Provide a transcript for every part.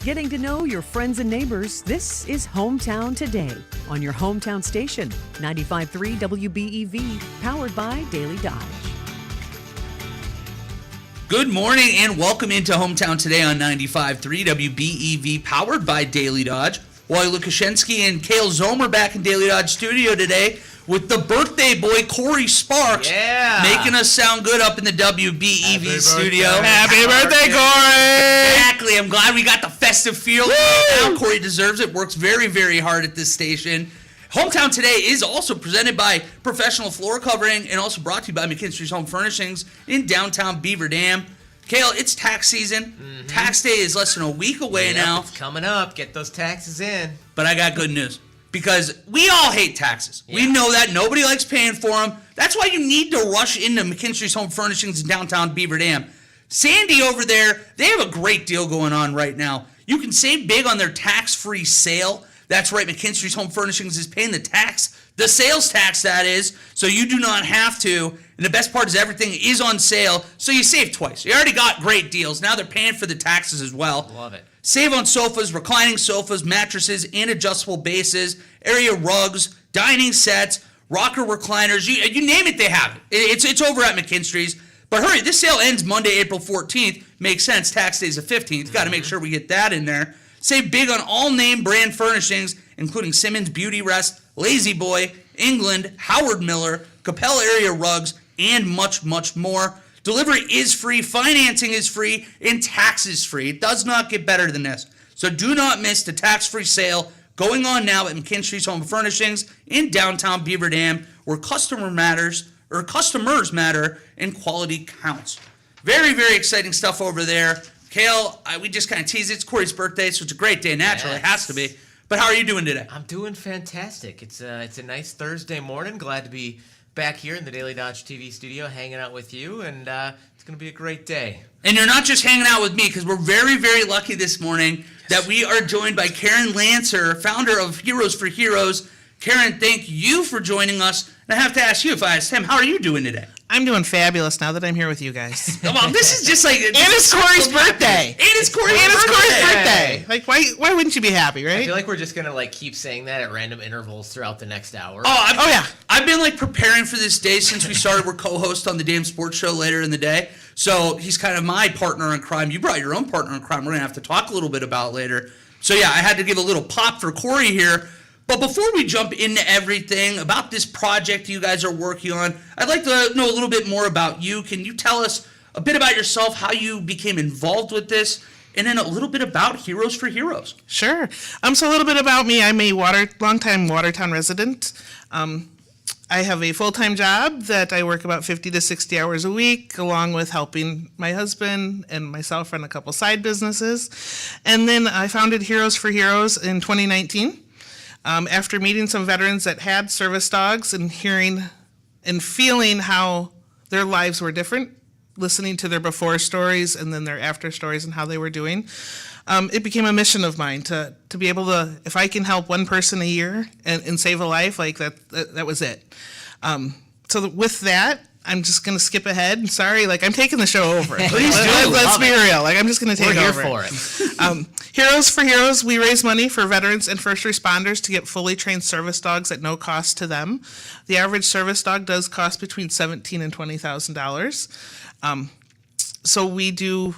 getting to know your friends and neighbors, this is Hometown Today on your hometown station, 95.3 WBEV, powered by Daily Dodge. Good morning and welcome into Hometown Today on 95.3 WBEV, powered by Daily Dodge. Wally Lukashenski and Kale Zomer back in Daily Dodge studio today with the birthday boy, Corey Sparks, making us sound good up in the WBEV studio. Happy birthday, Corey! Exactly. I'm glad we got the festive feel right now. Corey deserves it. Works very, very hard at this station. Hometown Today is also presented by Professional Floor Covering and also brought to you by McKinstry's Home Furnishings in downtown Beaver Dam. Kale, it's tax season. Mm-hmm. Tax day is less than a week away now. It's coming up. Get those taxes in. But I got good news. Because we all hate taxes. Yeah. We know that. Nobody likes paying for them. That's why you need to rush into McKinstry's Home Furnishings in downtown Beaver Dam. Sandy over there, they have a great deal going on right now. You can save big on their tax-free sale. That's right, McKinstry's Home Furnishings is paying the sales tax that is, so you do not have to. And the best part is everything is on sale, so you save twice. You already got great deals. Now they're paying for the taxes as well. Love it. Save on sofas, reclining sofas, mattresses, and adjustable bases, area rugs, dining sets, rocker recliners. You name it, they have it. It's over at McKinstry's. But hurry, this sale ends Monday, April 14th. Makes sense. Tax day's the 15th. Got to make sure we get that in there. Save big on all name brand furnishings, including Simmons Beauty Rest, Lazy Boy, England, Howard Miller, Capella Area Rugs, and much, much more. Delivery is free, financing is free, and tax is free. It does not get better than this. So do not miss the tax-free sale going on now at McKinstry's Home Furnishings in downtown Beaver Dam, where customers matter and quality counts. Very, very exciting stuff over there. Kale, we just kind of teased it. It's Corey's birthday, so it's a great day. Naturally, It has to be. But how are you doing today? I'm doing fantastic. It's a nice Thursday morning. Glad to be back here in the Daily Dodge TV studio, hanging out with you, and it's going to be a great day. And you're not just hanging out with me, because we're very, very lucky this morning that we are joined by Karen Lancer, founder of Heroes for Heroes. Karen, thank you for joining us. And I have to ask you, if I asked him, how are you doing today? I'm doing fabulous now that I'm here with you guys. Well, this is just like... And it's Corey's birthday. And it's Corey's birthday. Like, why wouldn't you be happy, right? I feel like we're just going to keep saying that at random intervals throughout the next hour. Yeah. I've been preparing for this day since we started. We're co-hosts on the Damn Sports Show later in the day. So he's kind of my partner in crime. You brought your own partner in crime. We're going to have to talk a little bit about later. So yeah, I had to give a little pop for Corey here. But before we jump into everything about this project you guys are working on, I'd like to know a little bit more about you. Can you tell us a bit about yourself, how you became involved with this, and then a little bit about Heroes for Heroes? Sure. So a little bit about me. I'm a longtime Watertown resident. I have a full-time job that I work about 50 to 60 hours a week, along with helping my husband and myself run a couple side businesses. And then I founded Heroes for Heroes in 2019. After meeting some veterans that had service dogs and hearing and feeling how their lives were different, listening to their before stories and then their after stories and how they were doing, it became a mission of mine to be able to, if I can help one person a year and save a life, that was it. So with that, I'm just going to skip ahead. Sorry, I'm taking the show over. Please do. Let's be real. I'm just going to take over. We're here for it. Heroes for Heroes, we raise money for veterans and first responders to get fully trained service dogs at no cost to them. The average service dog does cost between $17,000 and $20,000. So we do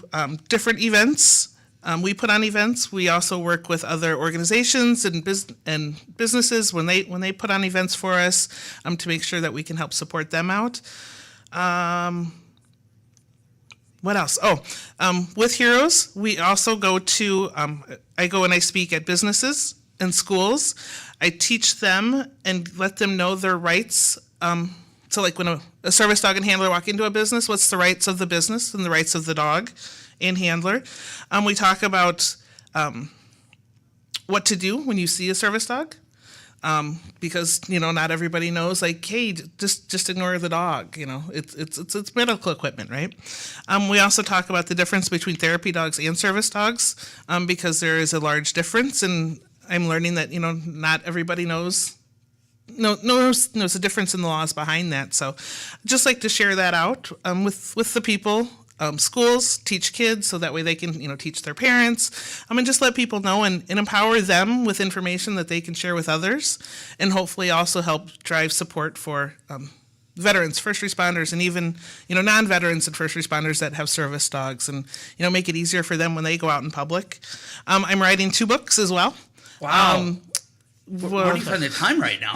different events. We put on events. We also work with other organizations and businesses when they put on events for us to make sure that we can help support them out. What else? With Heroes, we also go to, I go and I speak at businesses and schools. I teach them and let them know their rights. So when a service dog and handler walk into a business, what's the rights of the business and the rights of the dog and handler? We talk about what to do when you see a service dog. Because not everybody knows. Hey, just ignore the dog. It's medical equipment, right? We also talk about the difference between therapy dogs and service dogs, because there is a large difference, and I'm learning that not everybody knows the difference in the laws behind that. So, I'd just like to share that out with the people. schools, teach kids, so that way they can, teach their parents, and just let people know and empower them with information that they can share with others, and hopefully also help drive support for veterans, first responders, and even, non-veterans and first responders that have service dogs, and, make it easier for them when they go out in public. I'm writing 2 books as well. Wow. Where do you find the time right now?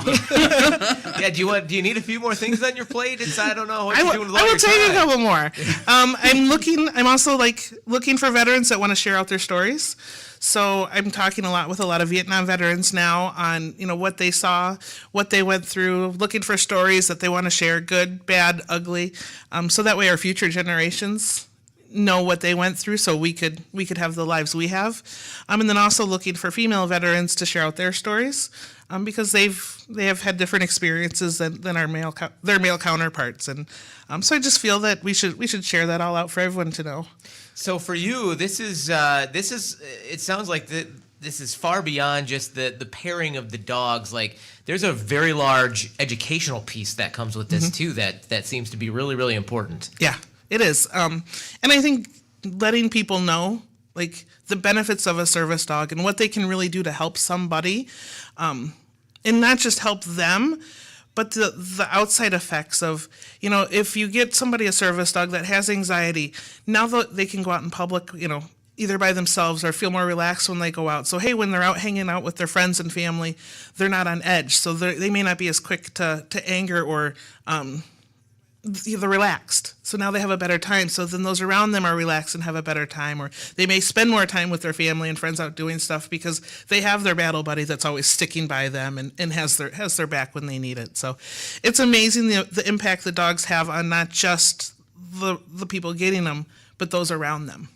Yeah, do you need a few more things on your plate? I don't know what you're doing with all I will your tell you a time. couple more. I'm also looking for veterans that want to share out their stories. So I'm talking a lot with a lot of Vietnam veterans now on, what they saw, what they went through, looking for stories that they want to share, good, bad, ugly, so that way our future generations know what they went through, so we could have the lives we have, and then also looking for female veterans to share out their stories, because they have had different experiences than their male counterparts, and so I just feel that we should share that all out for everyone to know. So for you, this is it sounds like this is far beyond just the pairing of the dogs. Like, there's a very large educational piece that comes with this too, that seems to be really, really important. Yeah, it is. And I think letting people know, the benefits of a service dog and what they can really do to help somebody, and not just help them, but the outside effects of, if you get somebody a service dog that has anxiety, now that they can go out in public, either by themselves or feel more relaxed when they go out. So, hey, when they're out hanging out with their friends and family, they're not on edge. So they may not be as quick to anger or they're relaxed. So now they have a better time. So then those around them are relaxed and have a better time. Or they may spend more time with their family and friends out doing stuff because they have their battle buddy that's always sticking by them and has their back when they need it. So it's amazing the impact the dogs have on not just the people getting them, but those around them.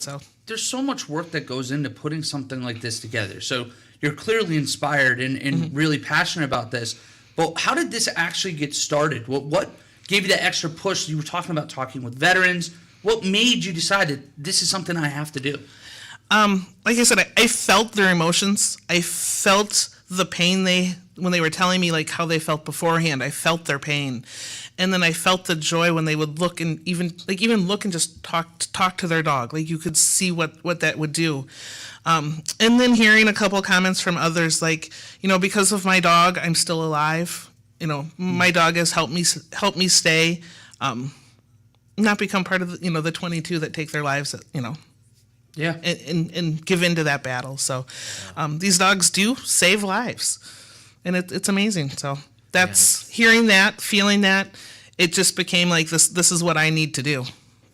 So there's so much work that goes into putting something like this together. So you're clearly inspired and really passionate about this. But how did this actually get started? What gave you that extra push? You were talking with veterans. What made you decide that this is something I have to do? Like I said, I felt their emotions. I felt the pain when they were telling me how they felt beforehand. I felt their pain. And then I felt the joy when they would look and even look and just talk to their dog. You could see what that would do. And then hearing a couple comments from others because of my dog, I'm still alive. My dog has helped me stay, not become part of the 22 that take their lives, Yeah. and give into that battle. So these dogs do save lives, and it's amazing. So that's hearing that, feeling that, it just became this is what I need to do.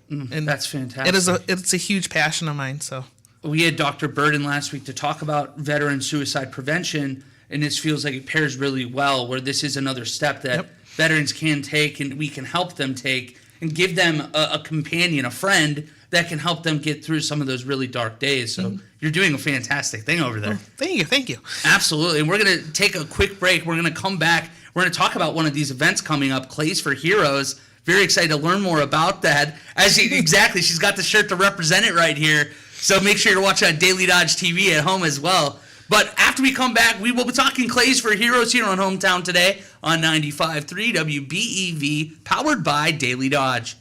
And that's fantastic. It's a huge passion of mine. So we had Dr. Burden last week to talk about veteran suicide prevention, and this feels like it pairs really well, where this is another step that veterans can take and we can help them take and give them a companion, a friend that can help them get through some of those really dark days. So you're doing a fantastic thing over there. Thank you. Absolutely. And we're going to take a quick break. We're going to come back. We're going to talk about one of these events coming up, Clays for Heroes. Very excited to learn more about that. Exactly, she's got the shirt to represent it right here. So make sure you're watching on Daily Dodge TV at home as well. But after we come back, we will be talking Clays for Heroes here on Hometown Today on 95.3 WBEV, powered by Daily Dodge.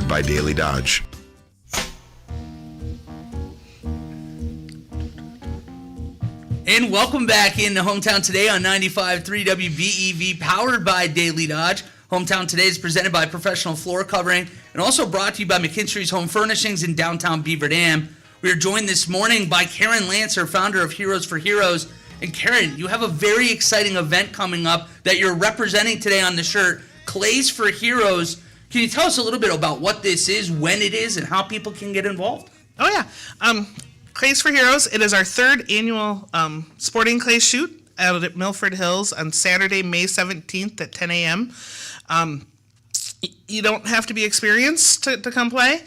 powered by Daily Dodge. And welcome back into Hometown Today on 95.3 WBEV, powered by Daily Dodge. Hometown Today is presented by Professional Floor Covering and also brought to you by McKinstry's Home Furnishings in downtown Beaver Dam. We are joined this morning by Karen Lancer, founder of Heroes for Heroes. And Karen, you have a very exciting event coming up that you're representing today on the shirt, Clays for Heroes. Can you tell us a little bit about what this is, when it is, and how people can get involved? Oh, yeah. Clays for Heroes, it is our third annual sporting clay shoot out at Milford Hills on Saturday, May 17th at 10 a.m. You don't have to be experienced to come play.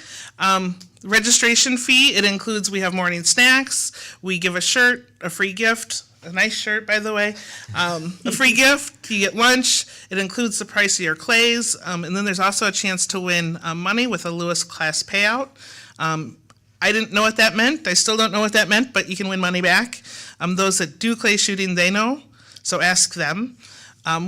Registration fee, it includes, we have morning snacks, we give a shirt, a free gift, a nice shirt, by the way, a free gift, you get lunch, it includes the price of your clays, and then there's also a chance to win money with a Lewis class payout. I didn't know what that meant. I still don't know what that meant, but you can win money back. Those that do clay shooting, they know, so ask them.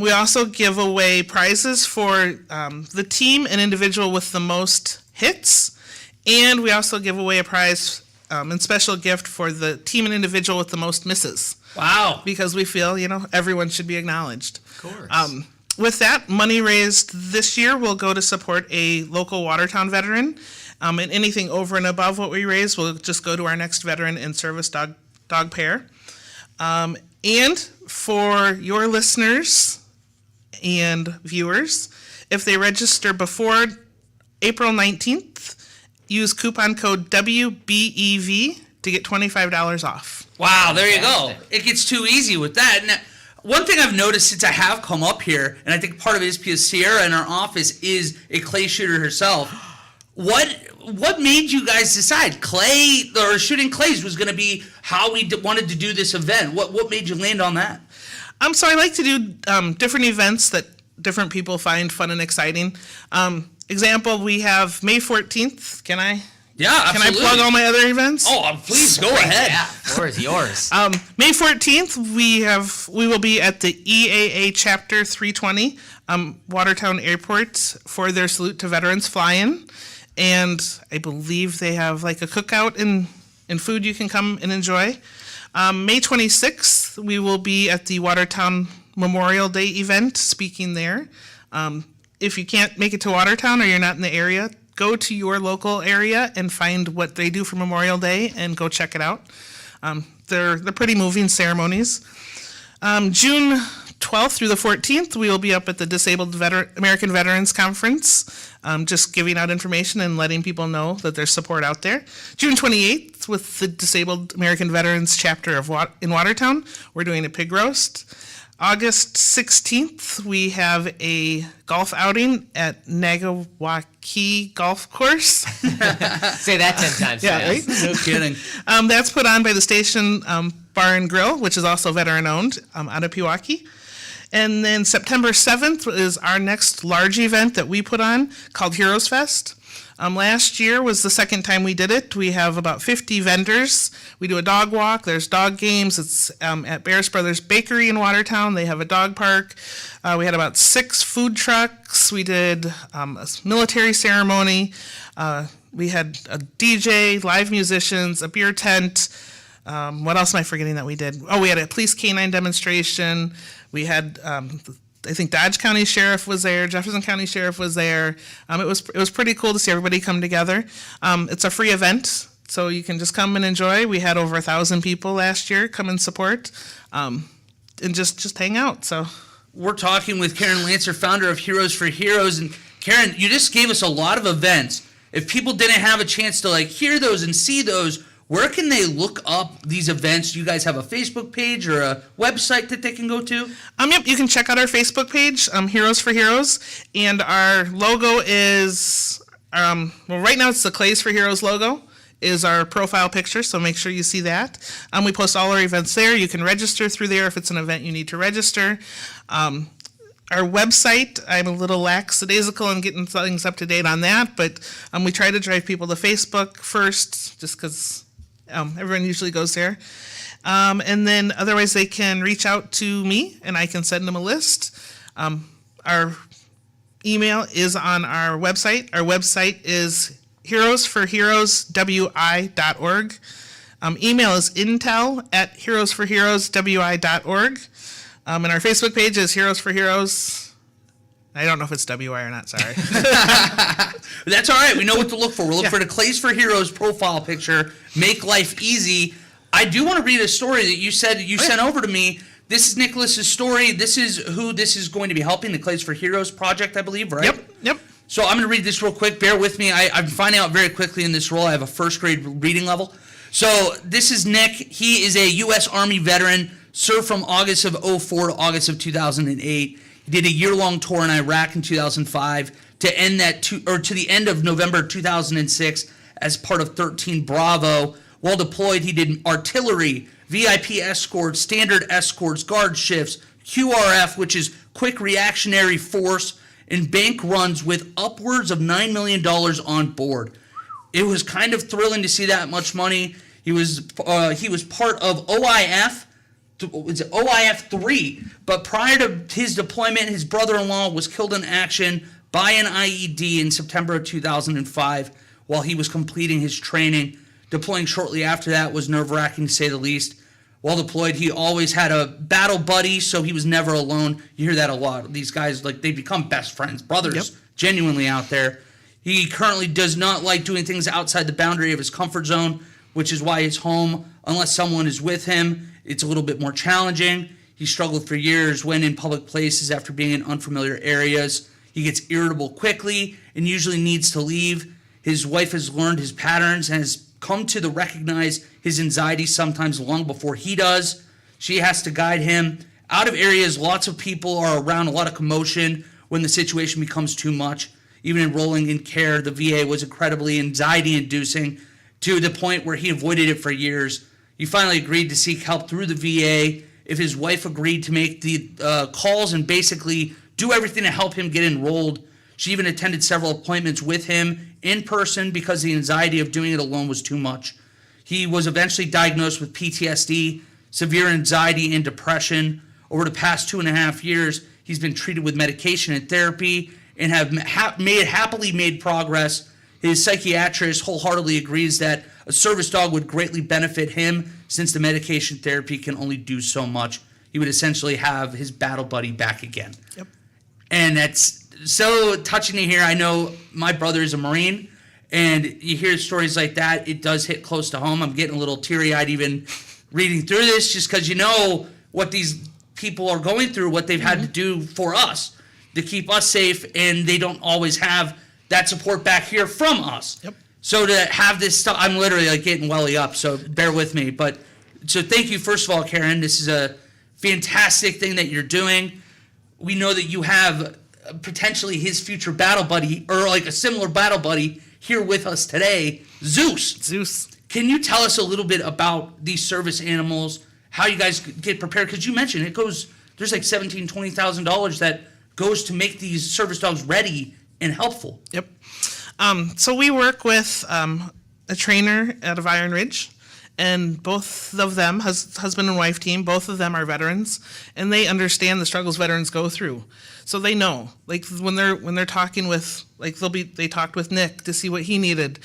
We also give away prizes for the team and individual with the most hits, and we also give away a prize and special gift for the team and individual with the most misses. Wow. Because we feel, everyone should be acknowledged. Of course. With that, money raised this year will go to support a local Watertown veteran. And anything over and above what we raise will just go to our next veteran in service dog pair. And for your listeners and viewers, if they register before April 19th, use coupon code WBEV to get $25 off. Wow, there you go. It gets too easy with that. Now, one thing I've noticed since I have come up here, and I think part of it is because Sierra in our office is a clay shooter herself. What made you guys decide clay or shooting clays was going to be how we wanted to do this event? What made you land on that? So I like to do different events that different people find fun and exciting. Example, we have May 14th. Can I? Yeah, absolutely. Can I plug all my other events? Oh, please go ahead. Yeah, floor is yours. May 14th, we will be at the EAA Chapter 320, Watertown Airport for their Salute to Veterans fly-in. And I believe they have like a cookout and food you can come and enjoy. May 26th, we will be at the Watertown Memorial Day event, speaking there. If you can't make it to Watertown or you're not in the area, go to your local area and find what they do for Memorial Day and go check it out. They're pretty moving ceremonies. June 12th through the 14th, we will be up at the Disabled American Veterans Conference, just giving out information and letting people know that there's support out there. June 28th, with the Disabled American Veterans chapter in Watertown, we're doing a pig roast. August 16th, we have a golf outing at Nagawaki Golf Course. Say that 10 times. Yeah, fast. right? No kidding. That's put on by the Station Bar and Grill, which is also veteran-owned, out of Pewaukee. And then September 7th is our next large event that we put on called Heroes Fest. Last year was the second time we did it. We have about 50 vendors. We do a dog walk. There's dog games. It's at Bears Brothers Bakery in Watertown. They have a dog park. We had about 6 food trucks. We did a military ceremony. We had a DJ, live musicians, a beer tent. What else am I forgetting that we did? Oh, we had a police canine demonstration. We had, I think Dodge County Sheriff was there. Jefferson County Sheriff was there. It was pretty cool to see everybody come together. It's a free event, so you can just come and enjoy. We had over 1,000 people last year come and support, and just hang out. So We're talking with Karen Lancer, founder of Heroes for Heroes. And Karen, you just gave us a lot of events. If people didn't have a chance to hear those and see those, where can they look up these events? Do you guys have a Facebook page or a website that they can go to? Yep, you can check out our Facebook page, Heroes for Heroes, and our logo is, right now it's the Clays for Heroes logo is our profile picture, so make sure you see that. We post all our events there. You can register through there if it's an event you need to register. Our website, I'm a little lackadaisical in getting things up to date on that, but we try to drive people to Facebook first, just because everyone usually goes there. And then otherwise they can reach out to me and I can send them a list. Our email is on our website. Our website is heroesforheroeswi.org. Email is intel@heroesforheroeswi.org. And our Facebook page is Heroes for Heroes. I don't know if it's WI or not, sorry. That's all right. We know what to look for. We'll look for the Clays for Heroes profile picture. Make life easy. I do want to read a story that you said you sent over to me. This is Nicholas's story. This is who this is going to be helping, the Clays for Heroes project, I believe, right? Yep. So I'm going to read this real quick. Bear with me. I'm finding out very quickly in this role. I have a first grade reading level. So this is Nick. He is a U.S. Army veteran, served from August of 2004 to August of 2008. He did a year-long tour in Iraq in 2005 to end to the end of November 2006 as part of 13 Bravo. While deployed, he did artillery, VIP escorts, standard escorts, guard shifts, QRF, which is quick reactionary force, and bank runs with upwards of $9 million on board. It was kind of thrilling to see that much money. He was part of OIF. It's OIF 3, but prior to his deployment, his brother-in-law was killed in action by an IED in September of 2005 while he was completing his training. Deploying shortly after that was nerve-wracking, to say the least. While deployed, he always had a battle buddy, so he was never alone. You hear that a lot. These guys, they become best friends, brothers, genuinely out there. He currently does not like doing things outside the boundary of his comfort zone, which is why his home, unless someone is with him, it's a little bit more challenging. He struggled for years when in public places after being in unfamiliar areas. He gets irritable quickly and usually needs to leave. His wife has learned his patterns and has come to recognize his anxiety sometimes long before he does. She has to guide him out of areas lots of people are around, a lot of commotion when the situation becomes too much. Even enrolling in care, the VA was incredibly anxiety-inducing to the point where he avoided it for years. He finally agreed to seek help through the VA. If his wife agreed to make the calls and basically do everything to help him get enrolled, she even attended several appointments with him in person because the anxiety of doing it alone was too much. He was eventually diagnosed with PTSD, severe anxiety, and depression. Over the past 2.5 years, he's been treated with medication and therapy and have happily made progress. His psychiatrist wholeheartedly agrees that a service dog would greatly benefit him since the medication therapy can only do so much. He would essentially have his battle buddy back again. Yep. And that's so touching to hear. I know my brother is a Marine, and you hear stories like that, it does hit close to home. I'm getting a little teary-eyed even reading through this just because you know what these people are going through, what they've had to do for us to keep us safe, and they don't always have that support back here from us. Yep. So to have this stuff, I'm literally getting welly up, so bear with me. But so thank you, first of all, Karen. This is a fantastic thing that you're doing. We know that you have potentially his future battle buddy, or a similar battle buddy, here with us today, Zeus. Can you tell us a little bit about these service animals, how you guys get prepared? Because you mentioned there's $17,000, $20,000 that goes to make these service dogs ready and helpful. Yep. So we work with a trainer out of Iron Ridge, and both of them, husband and wife team, both of them are veterans, and they understand the struggles veterans go through. So they know, when they're talking with, they talked with Nick to see what he needed.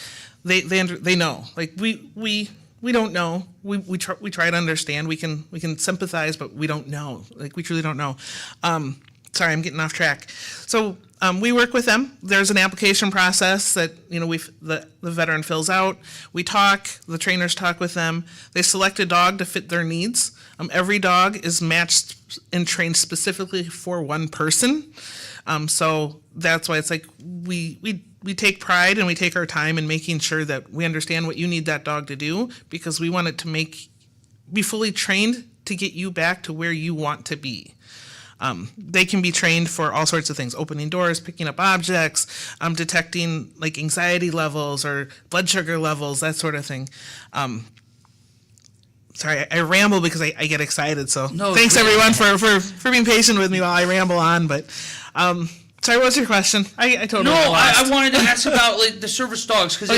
They know. We don't know. We try to understand. We can sympathize, but we don't know. We truly don't know. Sorry, I'm getting off track. So we work with them. There's an application process that the veteran fills out. We talk. The trainers talk with them. They select a dog to fit their needs. Every dog is matched and trained specifically for one person. So that's why it's we take pride and we take our time in making sure that we understand what you need that dog to do, because we want it to be fully trained to get you back to where you want to be. They can be trained for all sorts of things: opening doors, picking up objects, detecting anxiety levels or blood sugar levels, that sort of thing. Sorry, I ramble because I get excited. So thanks everyone for being patient with me while I ramble on. But sorry, what was your question? I totally lost. I wanted to ask about the service dogs, because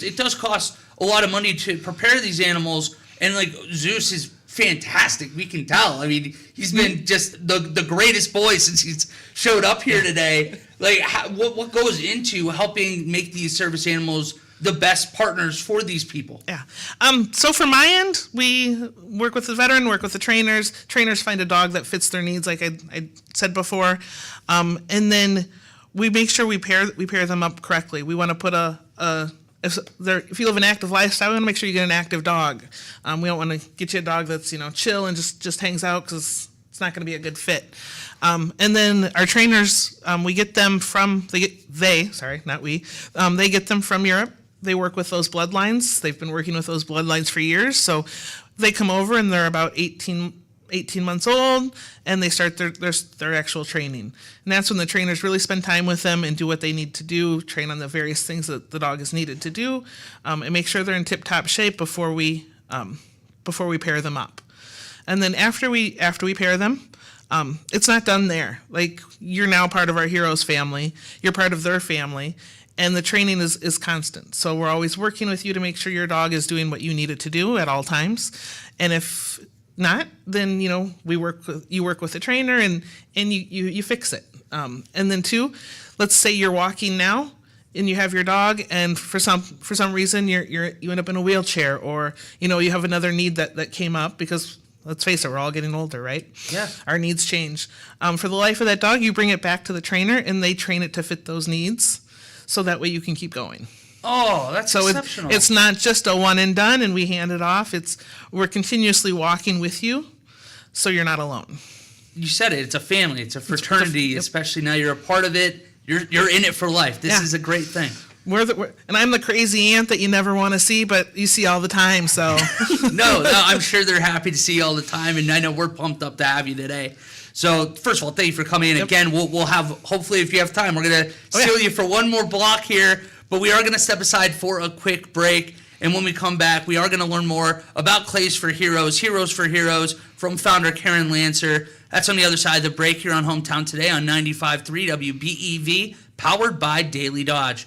it does cost a lot of money to prepare these animals, and Zeus is fantastic. We can tell. I mean, he's been just the greatest boy since he's showed up here today. Like, what goes into helping make these service animals the best partners for these people? Yeah. So from my end, we work with the veteran, work with the trainers. Trainers find a dog that fits their needs, like I said before, and then we make sure we pair them up correctly. We want to put if you live an active lifestyle, we want to make sure you get an active dog. We don't want to get you a dog that's chill and just hangs out, because it's not going to be a good fit. And then our trainers, we get them from they get them from Europe. They work with those bloodlines. They've been working with those bloodlines for years. So they come over and they're about 18 months old, and they start their actual training. And that's when the trainers really spend time with them and do what they need to do, train on the various things that the dog is needed to do, and make sure they're in tip-top shape before we pair them up. And then after we pair them, it's not done there. Like, you're now part of our heroes family. You're part of their family. And the training is constant. So we're always working with you to make sure your dog is doing what you need it to do at all times. And if not, then you work with the trainer and you fix it. And then two, let's say you're walking now and you have your dog, and for some reason you end up in a wheelchair, or you have another need that came up, because let's face it, we're all getting older, right? Yeah. Our needs change. For the life of that dog, you bring it back to the trainer and they train it to fit those needs, so that way you can keep going. Oh, that's so exceptional. It's not just a one and done and we hand it off. We're continuously walking with you, so you're not alone. You said it. It's a family. It's a fraternity. Yep. Especially now you're a part of it. You're in it for life. This is a great thing. And I'm the crazy aunt that you never want to see, but you see all the time. So no, I'm sure they're happy to see you all the time, and I know we're pumped up to have you today. So first of all, thank you for coming in. Yep. Again, we'll have, hopefully, if you have time, we're gonna steal you for one more block here, but we are gonna step aside for a quick break. And when we come back, we are gonna learn more about Clays for Heroes, Heroes for Heroes, from founder Karen Lancer. That's on the other side of the break here on Hometown Today on 95.3 WBEV, powered by Daily Dodge.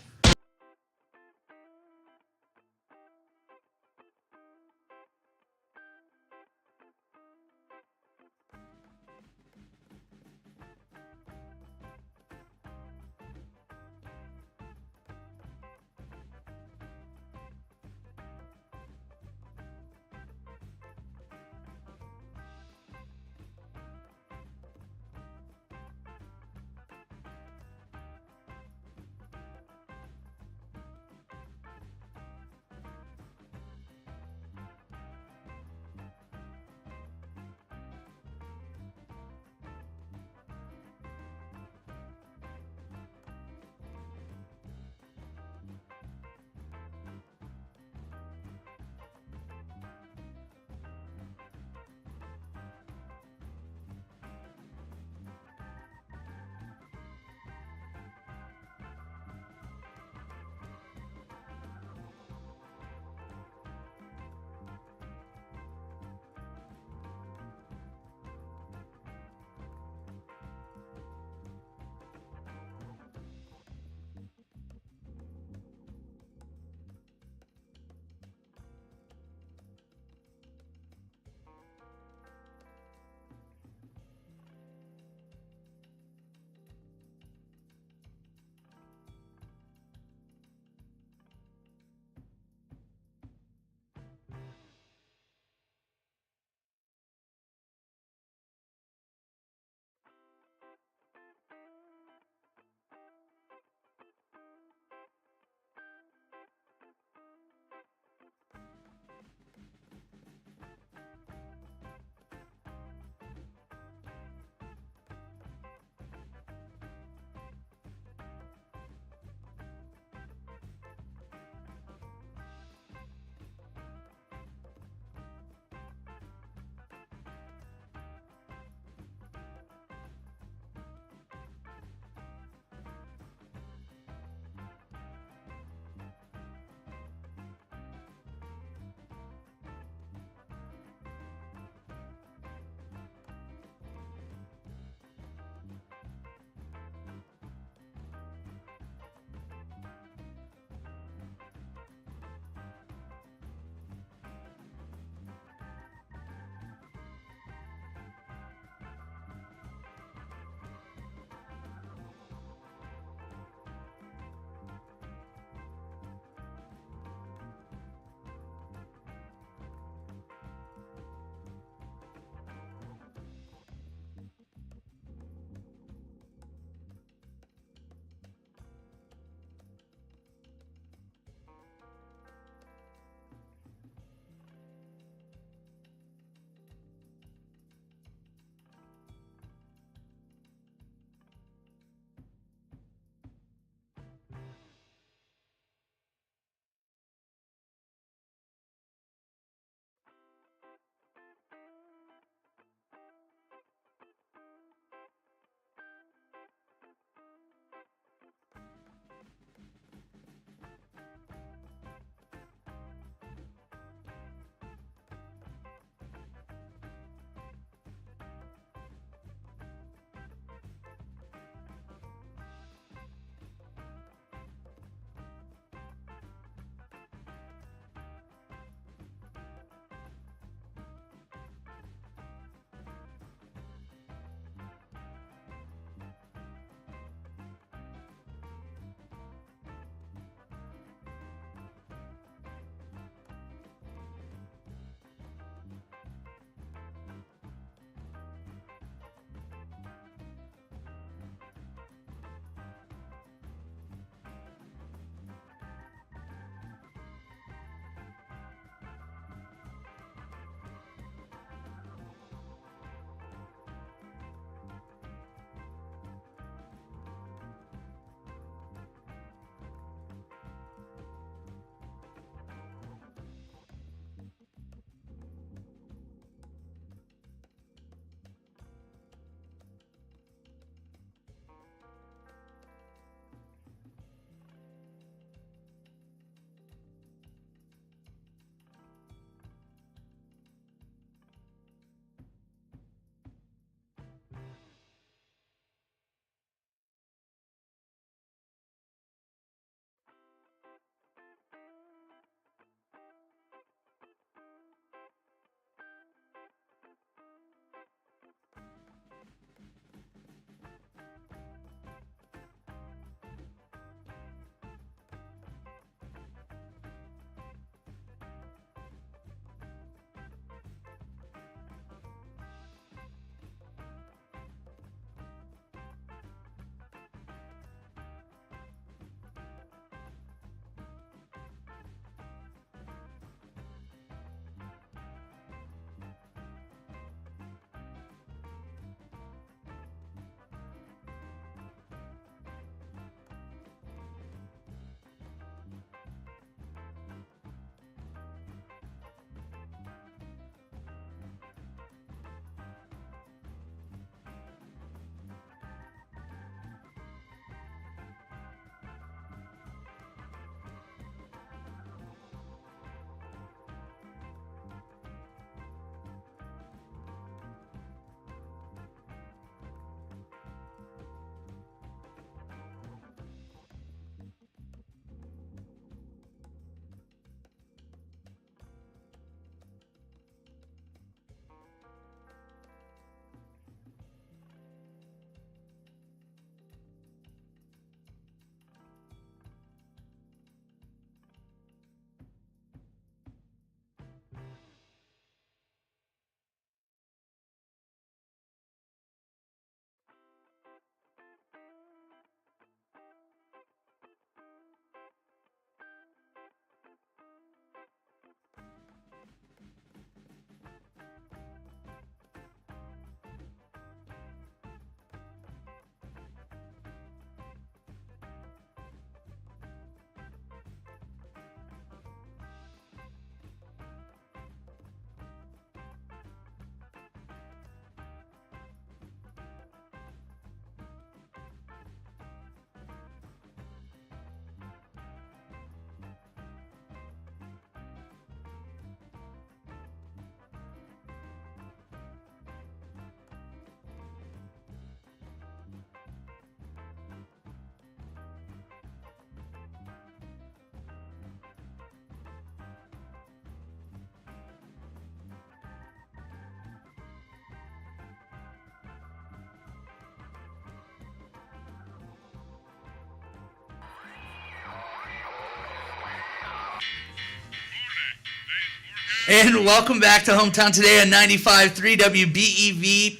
And welcome back to Hometown Today on 95.3 WBEV.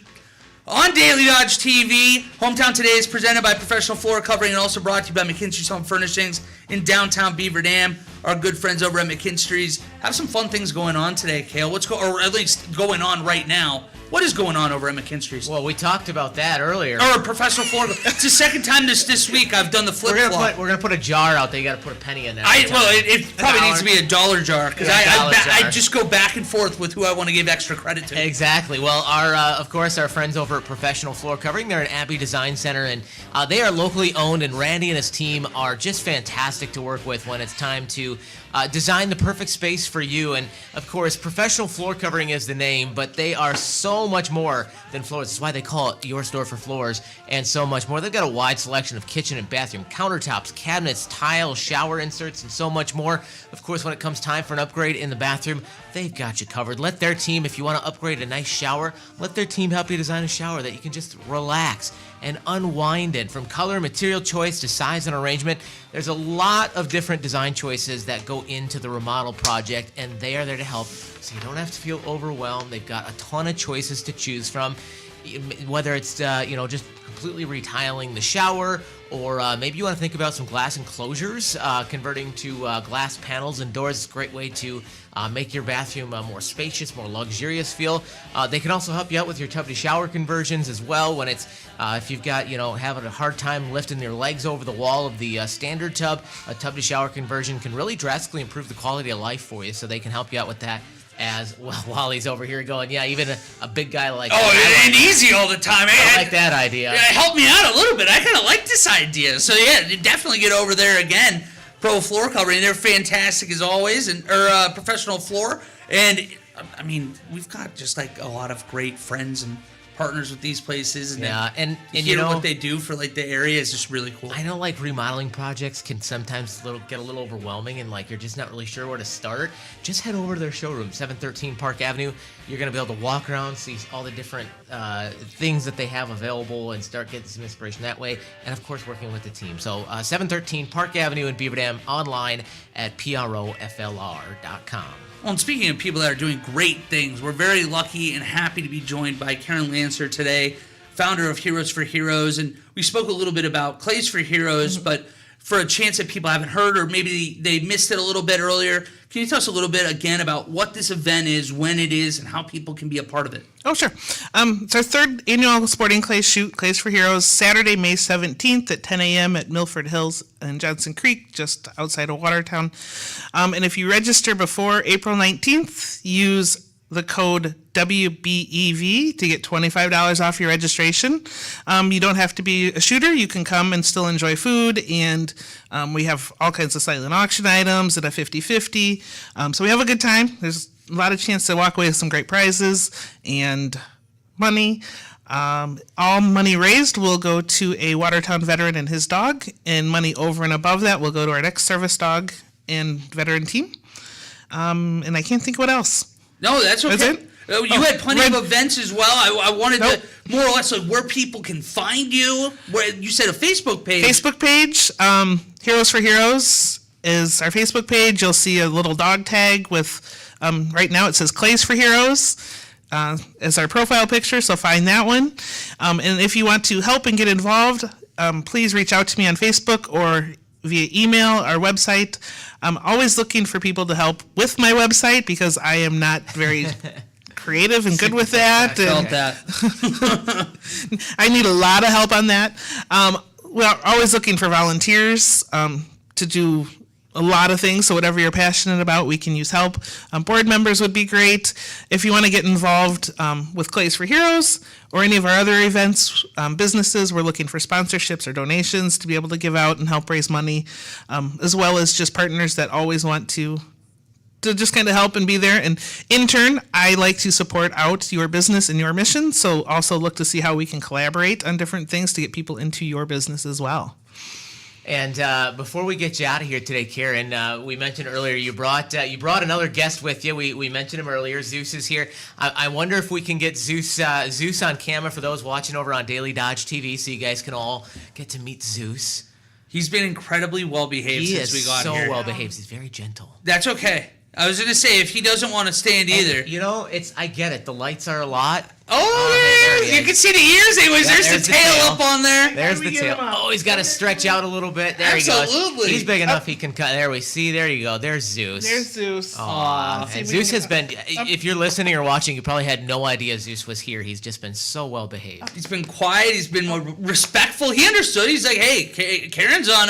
On Daily Dodge TV, Hometown Today is presented by Professional Floor Covering and also brought to you by McKinstry's Home Furnishings in downtown Beaver Dam. Our good friends over at McKinstry's have some fun things going on today, Kale. Or at least going on right now. What is going on over at McKinstry's? Well, we talked about that earlier. Or Professional Floor. It's the second time this week I've done the flip-flop. We're gonna put a jar out there. You got to put a penny in there. It probably needs to be a dollar jar because I just go back and forth with who I want to give extra credit to. Exactly. Well, of course, our friends over at Professional Floor Covering, they're an Abbey Design Center, and they are locally owned, and Randy and his team are just fantastic to work with when it's time to design the perfect space for you. And of course, Professional Floor Covering is the name, but they are so much more than floors. That's why they call it your store for floors and so much more. They've got a wide selection of kitchen and bathroom countertops, cabinets, tiles, shower inserts, and so much more. Of course, when it comes time for an upgrade in the bathroom, they've got you covered. Let their team, if you want to upgrade a nice shower, let their team help you design a shower that you can just relax and unwind in. From color, material choice to size and arrangement, there's a lot of different design choices that go into the remodel project, and they are there to help so you don't have to feel overwhelmed. They've got a ton of choices to choose from, whether it's just completely retiling the shower, or maybe you want to think about some glass enclosures, converting to glass panels and doors. It's a great way to make your bathroom more spacious, more luxurious feel. They can also help you out with your tub to shower conversions as well. When it's if you've got having a hard time lifting your legs over the wall of the standard tub, a tub to shower conversion can really drastically improve the quality of life for you. So they can help you out with that. As well, Wally's over here going, yeah, even a big guy like that. Oh, and easy all the time. I like that idea. Help me out a little bit. I kind of like this idea. So, yeah, definitely get over there again. Pro Floor Covering. They're fantastic as always. Or Professional Floor. And, I mean, we've got just like a lot of great friends and partners with these places, and and what they do for like the area is just really cool. I know like remodeling projects can sometimes get a little overwhelming, and like you're just not really sure where to start. Just head over to their showroom, 713 Park Avenue. You're gonna be able to walk around, see all the different things that they have available, and start getting some inspiration that way. And of course, working with the team. So 713 Park Avenue in Beaver Dam, online at proflr.com. Well, and speaking of people that are doing great things, we're very lucky and happy to be joined by Karen Lancer today, founder of Heroes for Heroes. And we spoke a little bit about Clays for Heroes, but for a chance that people haven't heard, or maybe they missed it a little bit earlier, can you tell us a little bit again about what this event is, when it is, and how people can be a part of it? Oh, sure. It's our third annual sporting clay shoot, Clays for Heroes, Saturday, May 17th at 10 a.m. at Milford Hills and Johnson Creek, just outside of Watertown. And if you register before April 19th, use the code WBEV to get $25 off your registration. You don't have to be a shooter. You can come and still enjoy food, and we have all kinds of silent auction items at a 50-50. So we have a good time. There's a lot of chance to walk away with some great prizes and money. All money raised will go to a Watertown veteran and his dog, and money over and above that will go to our next service dog and veteran team. And I can't think what else. No, that's okay. That's it? You had plenty of events as well. I wanted to more or less like where people can find you. Where you said a Facebook page. Facebook page, Heroes for Heroes is our Facebook page. You'll see a little dog tag with, right now it says Clays for Heroes as our profile picture, so find that one. And if you want to help and get involved, please reach out to me on Facebook or via email, our website. I'm always looking for people to help with my website because I am not very creative and good with that. I felt that. I need a lot of help on that. We're always looking for volunteers to do a lot of things, so whatever you're passionate about, we can use help. Board members would be great. If you want to get involved with Clays for Heroes or any of our other events, businesses, we're looking for sponsorships or donations to be able to give out and help raise money, as well as just partners that always want to just kind of help and be there. And in turn, I like to support out your business and your mission, so also look to see how we can collaborate on different things to get people into your business as well. And before we get you out of here today, Karen, we mentioned earlier you brought another guest with you. We mentioned him earlier. Zeus is here. I wonder if we can get Zeus on camera for those watching over on Daily Dodge TV, so you guys can all get to meet Zeus. He's been incredibly well behaved since we got here. He is so well behaved. He's very gentle. That's okay. I was going to say, if he doesn't want to stand either. You know, I get it. The lights are a lot. Oh, there you can see the ears. Anyways, Yeah, there's the tail up on there. There's we the get tail. him out? Oh, he's got to stretch out a little bit. There he Absolutely. goes. He's big enough he can cut. There we see. There you go. There's Zeus. There's Zeus. Aw, and Zeus has been, if you're listening or watching, you probably had no idea Zeus was here. He's just been so well behaved. He's been quiet. He's been more respectful. He understood. He's like, hey, Karen's on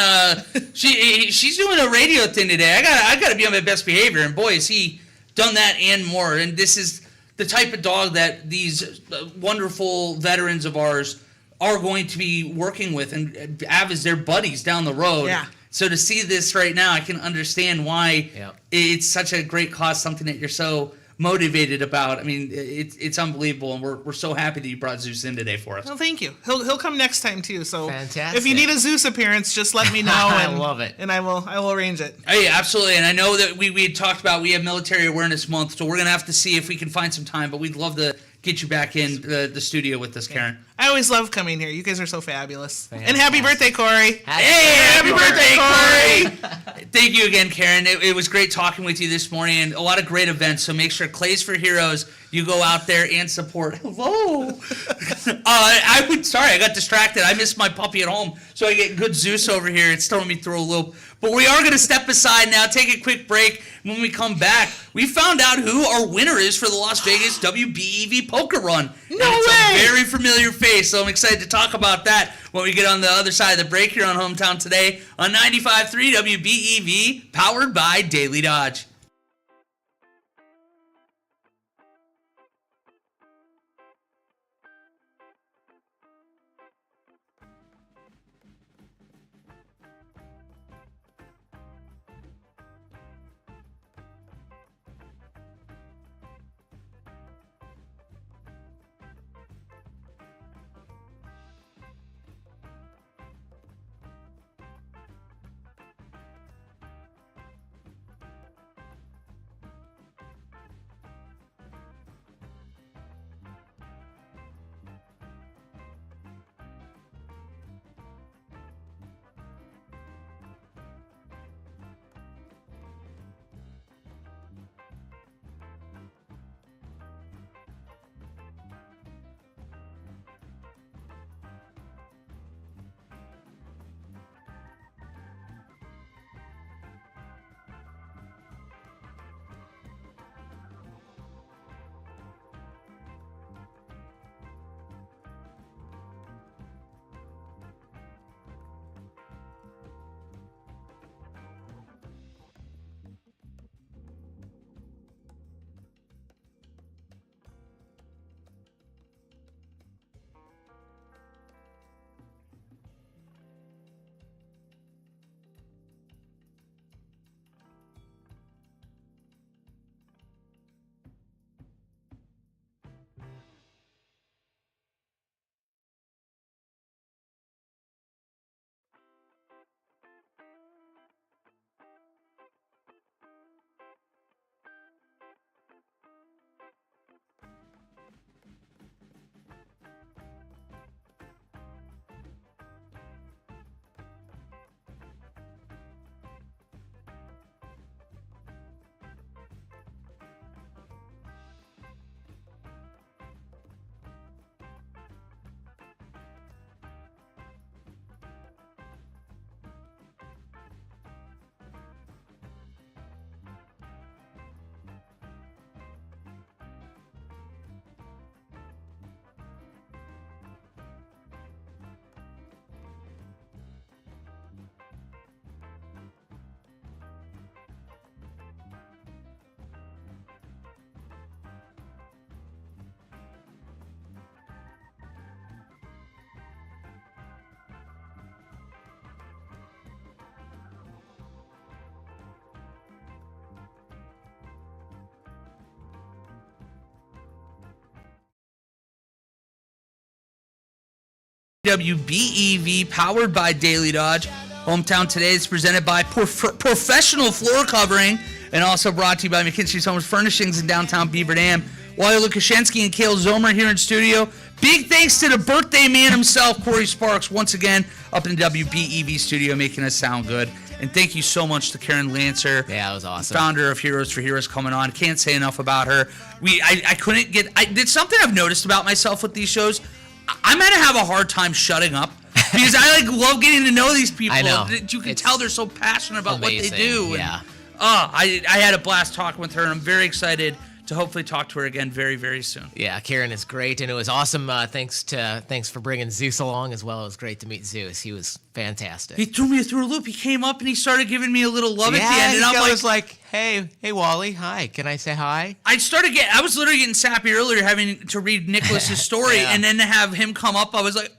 she's doing a radio thing today. I gotta be on my best behavior. And boy, has he done that and more. And this is the type of dog that these wonderful veterans of ours are going to be working with and have as their buddies down the road. Yeah. So to see this right now, I can understand why Yep. it's such a great cause, something that you're so motivated about. I mean, it's unbelievable, and we're so happy that you brought Zeus in today for us. Well, thank you. He'll come next time too. So Fantastic. if you need a Zeus appearance, just let me know. I And, love it. and I will arrange it. Hey, absolutely, and I know that we had talked about we have Military Awareness Month, so we're gonna have to see if we can find some time. But we'd love to get you back in the studio with us, Karen. I always love coming here. You guys are so fabulous. Fantastic. And happy birthday, Corey. Happy birthday, Corey! Thank you again, Karen. It was great talking with you this morning, and a lot of great events. So make sure Clays for Heroes, you go out there and support. Hello. I got distracted. I missed my puppy at home, so I get good Zeus over here. It's throwing me through a loop. But we are going to step aside now, take a quick break. When we come back, we found out who our winner is for the Las Vegas WBEV Poker Run. No It's way! a very familiar face, so I'm excited to talk about that when we get on the other side of the break here on Hometown Today on 95.3 WBEV, powered by Daily Dodge. WBEV, powered by Daily Dodge. Hometown Today is presented by Professional Floor Covering and also brought to you by McKinstry's Homes Furnishings in downtown Beaver Dam. Wally Lukashenski and Cale Zomer here in studio. Big thanks to the birthday man himself, Corey Sparks, once again up in the WBEV studio making us sound good. And thank you so much to Karen Lancer. Yeah, it was awesome. Founder of Heroes for Heroes coming on. Can't say enough about her. I couldn't get... It's something I've noticed about myself with these shows. I'm going to have a hard time shutting up. Because I love getting to know these people. I know. You can tell they're so passionate about what they amazing. do. Yeah. And, I had a blast talking with her, and I'm very excited to hopefully talk to her again very, very soon. Yeah, Karen is great, and it was awesome. Thanks for bringing Zeus along as well. It was great to meet Zeus. He was fantastic. He threw me through a loop. He came up and he started giving me a little love at the end, and I was like, hey, Wally, hi. Can I say hi? I was literally getting sappy earlier having to read Nicholas's story, Yeah. and then to have him come up, I was like,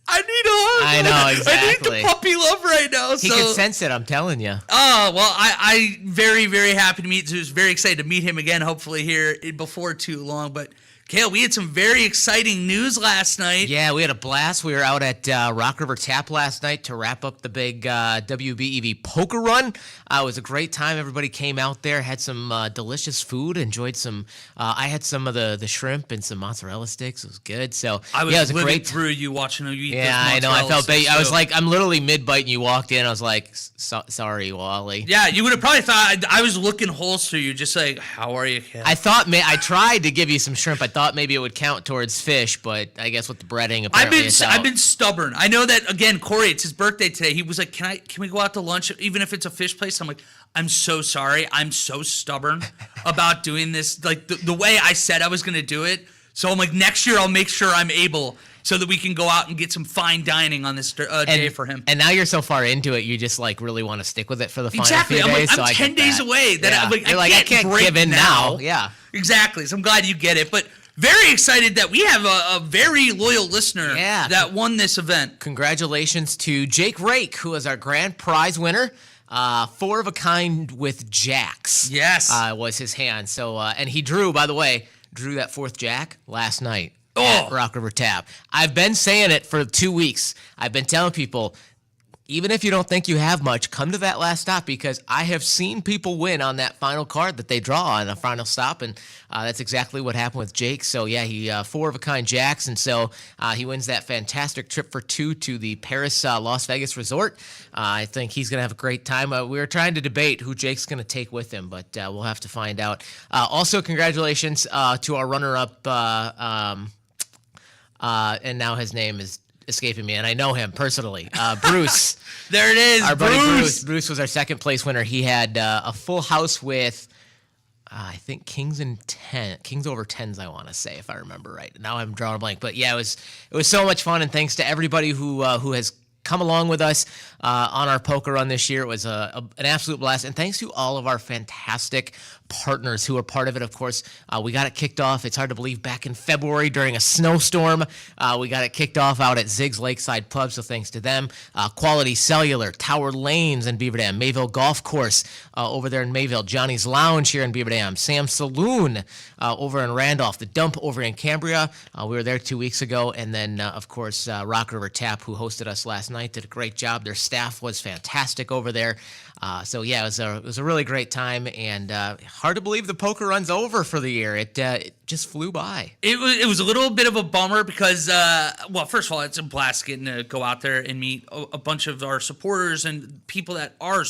I need a hug. I know, exactly. I need the puppy love right now. He could sense it, I'm telling you. Oh, well, I very, very happy to meet Zeus. Very excited to meet him again, hopefully here before too long. But, Kale, we had some very exciting news last night. Yeah, we had a blast. We were out at Rock River Tap last night to wrap up the big WBEV poker run. It was a great time. Everybody came out there, had some delicious food, enjoyed some. I had some of the shrimp and some mozzarella sticks. It was good. So I was, yeah, it was a living great through you watching you eat those Yeah, I know. I mozzarella felt bad. sticks, I was too. like, I'm literally mid-bite, and you walked in. I was like, sorry, Wally. Yeah, you would have probably thought I was looking holes through you, just like, how are you, Kale? I thought I tried to give you some shrimp. I thought maybe it would count towards fish, but I guess with the breading, apparently it's out. I've been stubborn. I know that, again, Corey, it's his birthday today. He was like, can we go out to lunch, even if it's a fish place? I'm like, I'm so sorry. I'm so stubborn about doing this. Like, the way I said I was going to do it. So I'm like, next year I'll make sure I'm able so that we can go out and get some fine dining on this day for him. And now you're so far into it, you just like really want to stick with it for the final Exactly. few days. I'm 10 days away. I can't break give in now. Yeah. Exactly. So I'm glad you get it. But very excited that we have a very loyal listener that won this event. Congratulations to Jake Rake, who is our grand prize winner. 4 of a kind with jacks. Yes. Was his hand. So, and he drew that 4th jack last night at Rock River Tap. I've been saying it for 2 weeks. I've been telling people, even if you don't think you have much, come to that last stop, because I have seen people win on that final card that they draw on a final stop, and that's exactly what happened with Jake. So, yeah, he 4 of a kind jacks, and so he wins that fantastic trip for 2 to the Paris Las Vegas resort. I think he's going to have a great time. We were trying to debate who Jake's going to take with him, but we'll have to find out. Also, congratulations to our runner-up, and now his name is escaping me, and I know him personally. Bruce. There it is. Our buddy Bruce. Bruce was our second place winner. He had a full house with, I think, kings over tens, I want to say, if I remember right. Now I'm drawing a blank. But yeah, it was so much fun, and thanks to everybody who has come along with us on our poker run this year. It was an absolute blast, and thanks to all of our fantastic partners who are part of it. Of course, we got it kicked off. It's hard to believe, back in February during a snowstorm. We got it kicked off out at Zig's Lakeside Pub, so thanks to them. Quality Cellular, Tower Lanes in Beaver Dam, Mayville Golf Course over there in Mayville, Johnny's Lounge here in Beaver Dam, Sam's Saloon over in Randolph, the Dump over in Cambria. We were there 2 weeks ago, and then, of course, Rock River Tap, who hosted us last night, did a great job. Their staff was fantastic over there. So yeah, it was a really great time, and hard to believe the poker run's over for the year. It just flew by. It was a little bit of a bummer because, well, first of all, it's a blast getting to go out there and meet a bunch of our supporters and people that are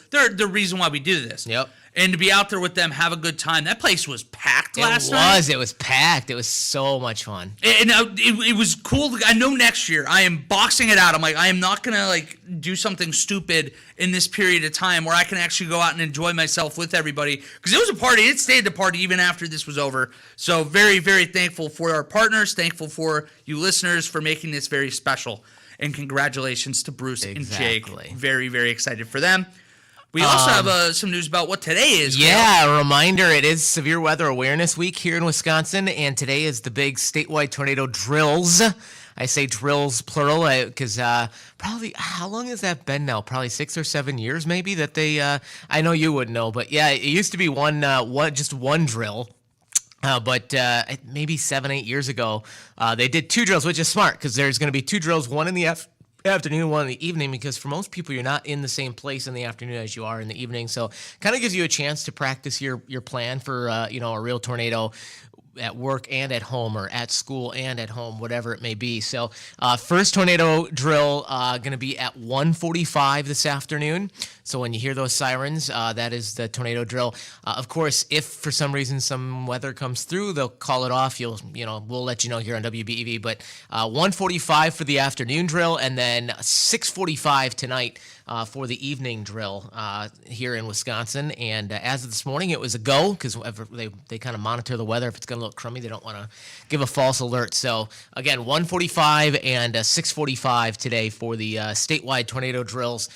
they're the reason why we do this. Yep. And to be out there with them, have a good time. That place was packed last night. It was packed. It was so much fun. And it was cool. I know next year I am boxing it out. I'm like, I am not going to do something stupid in this period of time where I can actually go out and enjoy myself with everybody. Because it was a party. It stayed the party even after this was over. So very, very thankful for our partners. Thankful for you listeners for making this very special. And congratulations to Bruce and Jake. Very, very excited for them. We also have some news about what today is. Yeah, a reminder, it is Severe Weather Awareness Week here in Wisconsin, and today is the big statewide tornado drills. I say drills plural because probably, how long has that been now? Probably 6 or 7 years maybe that they, I know you wouldn't know, but yeah, it used to be just one drill. But maybe 7-8 years ago, they did 2 drills, which is smart because there's going to be 2 drills, one in the afternoon, one in the evening, because for most people you're not in the same place in the afternoon as you are in the evening, so kind of gives you a chance to practice your plan for a real tornado. at work and at home, or at school and at home, whatever it may be. So first tornado drill going to be at 1:45 this afternoon. So when you hear those sirens, that is the tornado drill. Of course, if for some reason some weather comes through, they'll call it off. We'll let you know here on WBEV. But 1:45 for the afternoon drill, and then 6:45 tonight for the evening drill here in Wisconsin. And as of this morning, it was a go, because they kind of monitor the weather. If it's going to look crummy, they don't want to give a false alert. So again, 1:45 and 6:45 today for the statewide tornado drills.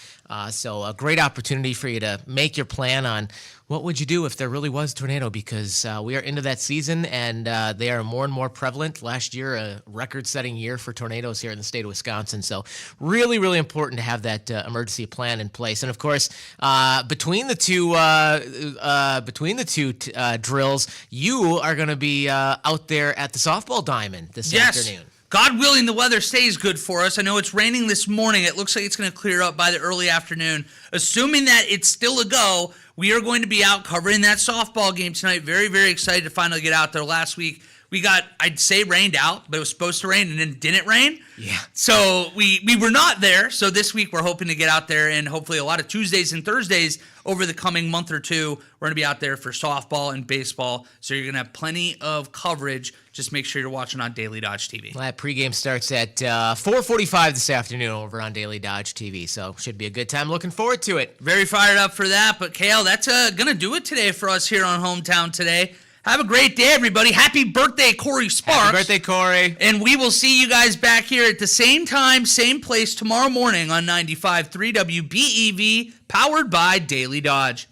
So a great opportunity for you to make your plan on what would you do if there really was a tornado, because we are into that season, and they are more and more prevalent. Last year, a record-setting year for tornadoes here in the state of Wisconsin. So really, really important to have that emergency plan in place. And of course, between the two drills, you are going to be out there at the softball diamond this afternoon. God willing, the weather stays good for us. I know it's raining this morning. It looks like it's going to clear up by the early afternoon. Assuming that it's still a go, we are going to be out covering that softball game tonight. Very, very excited to finally get out there. Last week, we got, I'd say, rained out, but it was supposed to rain and then didn't rain. Yeah. So we were not there. So this week, we're hoping to get out there, and hopefully a lot of Tuesdays and Thursdays over the coming month or two, we're going to be out there for softball and baseball. So you're going to have plenty of coverage. Just make sure you're watching on Daily Dodge TV. Well, that pregame starts at 4:45 this afternoon over on Daily Dodge TV, so should be a good time. Looking forward to it. Very fired up for that. But, Kale, that's going to do it today for us here on Hometown Today. Have a great day, everybody. Happy birthday, Corey Sparks. Happy birthday, Corey. And we will see you guys back here at the same time, same place tomorrow morning on 95.3 WBEV, powered by Daily Dodge.